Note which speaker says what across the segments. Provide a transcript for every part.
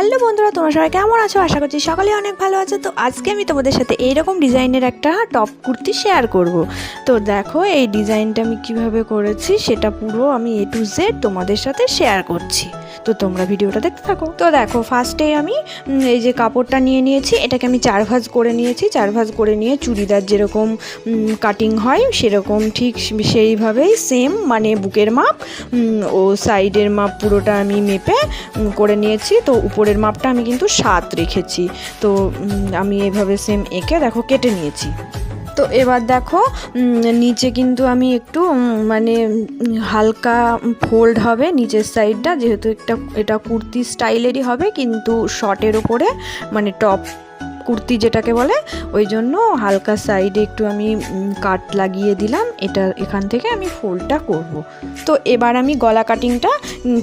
Speaker 1: Hello বন্ধুরা, তোমরা সবাই কেমন আছো? আশা করছি সকালে অনেক ভালো আছো। তো আজকে আমি তোমাদের সাথে এইরকম ডিজাইনের একটা টপ কুর্তি শেয়ার করব। তো দেখো এই ডিজাইনটা আমি কিভাবে করেছি সেটা পুরো আমি A to Z তোমাদের সাথে শেয়ার করছি। তো তোমরা ভিডিওটা দেখতে থাকো। তো দেখো ফার্স্টে আমি এই যে কাপড়টা নিয়ে নিয়েছি, এটাকে আমি 4 ভাঁজ করে নিয়েছি। 4 ভাঁজ করে নিয়ে চুড়িদার যেরকম কাটিং হয় সেরকম ঠিক সেইভাবেই সেম মানে বুকের মাপ ও সাইডের মাপ পুরোটা আমি মেপে করে নিয়েছি। তো উপরের মাপটা আমি কিন্তু 7 রেখেছি। তো আমি এভাবে সেম এঁকে দেখো কেটে নিয়েছি। তো এবার দেখো নিচে কিন্তু আমি একটু মানে হালকা ফোল্ড হবে নিচের সাইডটা, যেহেতু এটা কুর্তি স্টাইলেরই হবে কিন্তু শর্টের ওপরে মানে টপ কুর্তি যেটাকে বলে, ওই জন্য হালকা সাইডে একটু আমি কাট লাগিয়ে দিলাম। এখান থেকে আমি ফোল্ডটা করব। তো এবার আমি গলা কাটিংটা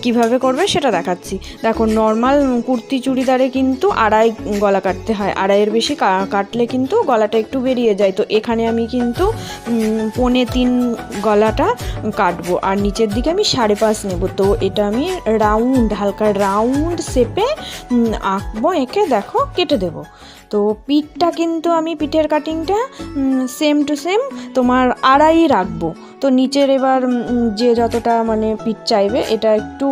Speaker 1: কিভাবে করবে সেটা দেখাচ্ছি। দেখো নর্মাল কুর্তি চুড়িদারে কিন্তু 2.5 গলা কাটতে হয়, 2.5-এর বেশি কাটলে কিন্তু গলাটা একটু বেরিয়ে যায়। তো এখানে আমি কিন্তু 3.25 গলাটা কাটবো আর নিচের দিকে আমি 5.5 নেব। তো এটা আমি হালকা রাউন্ড শেপে আঁকবো, এঁকে দেখো কেটে দেবো। তো পিঠটা কিন্তু আমি পিঠের কাটিংটা সেম টু সেম তোমার 2.5 রাখবো। তো নিচের এবার যে যতটা মানে পিঠ চাইবে, এটা একটু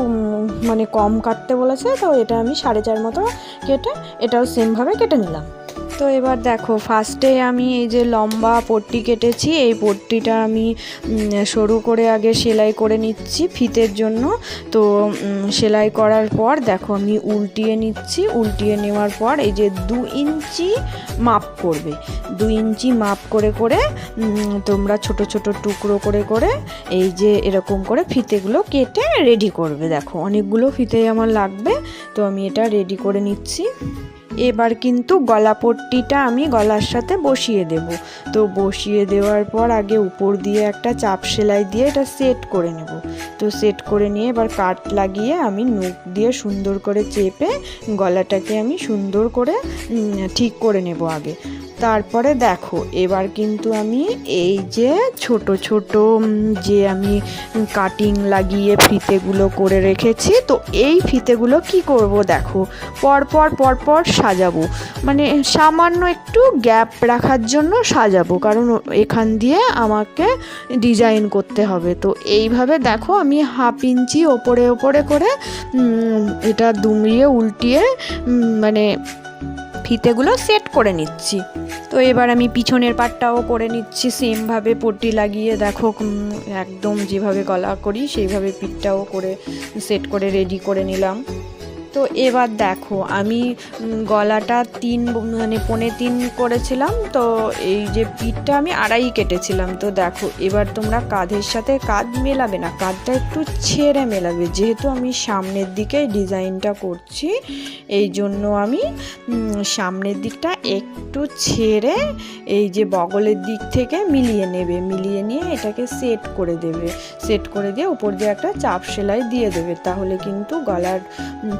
Speaker 1: মানে কম কাটতে বলেছে, তো এটা আমি 4.5 মতো কেটে এটাও সেমভাবে কেটে নিলাম। তো এবার দেখো ফার্স্টে আমি এই যে লম্বা পট্টি কেটেছি, এই পট্টিটা আমি সরু করে আগে সেলাই করে নিচ্ছি ফিতের জন্য। তো সেলাই করার পর দেখো আমি উল্টিয়ে নিচ্ছি। উল্টিয়ে নেওয়ার পর এই যে 2 ইঞ্চি মাপ করবে, 2 ইঞ্চি মাপ করে করে তোমরা ছোট ছোট টুকরো করে করে এই যে এরকম করে ফিতেগুলো কেটে রেডি করবে। দেখো অনেকগুলো ফিতে আমার লাগবে, তো আমি এটা রেডি করে নিচ্ছি। এবার কিন্তু গলা পট্টিটা আমি গলার সাথে বসিয়ে দেব। তো বসিয়ে দেওয়ার পর আগে উপর দিয়ে একটা চাপ সেলাই দিয়ে এটা সেট করে নেব। তো সেট করে নিয়ে এবার কাট লাগিয়ে আমি নখ দিয়ে সুন্দর করে চেপে গলাটাকে আমি সুন্দর করে ঠিক করে নেব আগে। তারপরে দেখো এবার কিন্তু আমি এই যে ছোট ছোট যে আমি কাটিং লাগিয়ে ফিতেগুলো করে রেখেছি, তো এই ফিতেগুলো কি করব দেখো পরপর সাজাবো, মানে সামান্য একটু গ্যাপ রাখার জন্য সাজাবো, কারণ এখান দিয়ে আমাকে ডিজাইন করতে হবে। তো এইভাবে দেখো আমি 1/2 ইঞ্চি ওপরে করে এটা দুমড়িয়ে উল্টিয়ে মানে ফিতেগুলো সেট করে নিচ্ছি। তো এবার আমি পিছনের পাটটাও করে নিচ্ছি সেমভাবে পট্টি লাগিয়ে। দেখো একদম যেভাবে গলা করি সেইভাবে পিঠটাও করে সেট করে রেডি করে নিলাম। তো এবার দেখো আমি গলাটা 3 মানে 3.25 করেছিলাম, তো এই যে পিঠটা আমি 2.5 কেটেছিলাম। তো দেখো এবার তোমরা কাঁধের সাথে কাঁধ মেলাবে না, কাঁধটা একটু ছেড়ে মেলাবে, যেহেতু আমি সামনের দিকে ডিজাইনটা করছি এই জন্য আমি সামনের দিকটা একটু ছেড়ে এই যে বগলের দিক থেকে মিলিয়ে নেবে, মিলিয়ে নিয়ে এটাকে সেট করে দেবে। সেট করে দিয়ে উপর দিয়ে একটা চাপ সেলাই দিয়ে দেবে, তাহলে কিন্তু গলার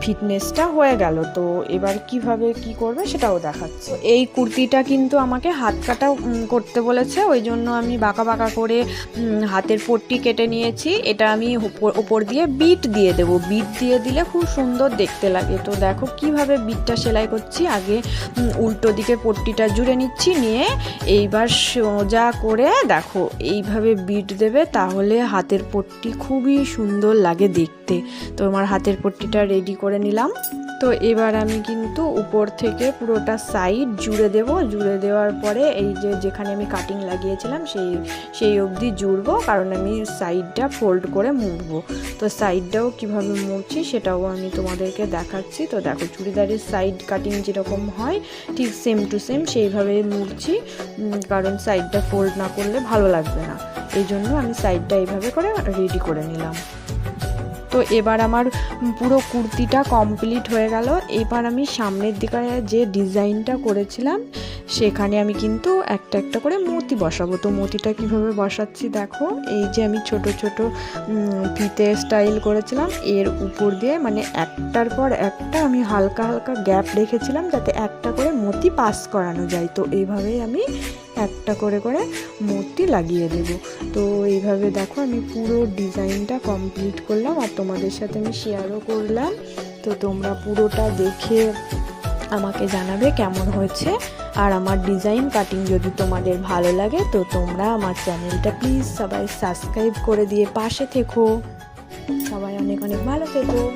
Speaker 1: ফিটনেসটা হয়ে গেল। তো এবার কিভাবে কি করবে সেটাও দেখাচ্ছি। এই কুর্তিটা কিন্তু আমাকে হাত কাটা করতে বলেছে, ওই জন্য আমি বাঁকা বাঁকা করে হাতের পট্টি কেটে নিয়েছি। এটা আমি উপর দিয়ে বিট দিয়ে দেবো, বিট দিয়ে দিলে খুব সুন্দর দেখতে লাগে। তো দেখো কিভাবে বিটটা সেলাই করছি। আগে উল্টো দিকে পট্টিটা জুড়ে নিচ্ছি, নিয়ে এইবার সোজা করে দেখো এইভাবে বিট দেবে, তাহলে হাতের পট্টি খুবই সুন্দর লাগে দেখতে। তো আমার হাতের পট্টিটা রেডি করে নিলাম। তো এবার আমি কিন্তু উপর থেকে পুরোটা সাইড জুড়ে দেব। জুড়ে দেওয়ার পরে এই যে যেখানে আমি কাটিং লাগিয়েছিলাম সেই অবধি জুড়বো, কারণ আমি সাইডটা ফোল্ড করে মুড়বো। তো সাইডটাও কিভাবে মুড়ছি সেটাও আমি তোমাদেরকে দেখাচ্ছি। তো দেখো চুড়িদারের সাইড কাটিং যেরকম হয় ঠিক সেম টু সেম সেইভাবে মুড়ছি, কারণ সাইডটা ফোল্ড না করলে ভালো লাগবে না, এই জন্য আমি সাইডটা এইভাবে করে রেডি করে নিলাম। তো এবার আমার পুরো কুর্তিটা কমপ্লিট হয়ে গেল। এবার আমি সামনের দিকে যে ডিজাইনটা করেছিলাম সেখানে আমি কিন্তু একটা একটা করে মতি বসাবো। তো মতিটা কিভাবে বসাচ্ছি দেখো, এই যে আমি ছোট ছোট ফিতে স্টাইল করেছিলাম, এর উপর দিয়ে মানে একটার পর একটা আমি হালকা হালকা গ্যাপ রেখেছিলাম যাতে একটা করে মতি পাস করানো যায়। তো এইভাবেই আমি একটা করে করে মূর্তি লাগিয়ে দেব। তো এইভাবে দেখো আমি পুরো ডিজাইনটা কমপ্লিট করলাম আর তোমাদের সাথে আমি শেয়ারও করলাম। তো তোমরা পুরোটা দেখে আমাকে জানাবে কেমন হয়েছে। আর আমার ডিজাইন কাটিং যদি তোমাদের ভালো লাগে তো তোমরা আমার চ্যানেলটা প্লিজ সবাই সাবস্ক্রাইব করে দিয়ে পাশে থেকো। সবাই অনেক অনেক ভালো থেকো।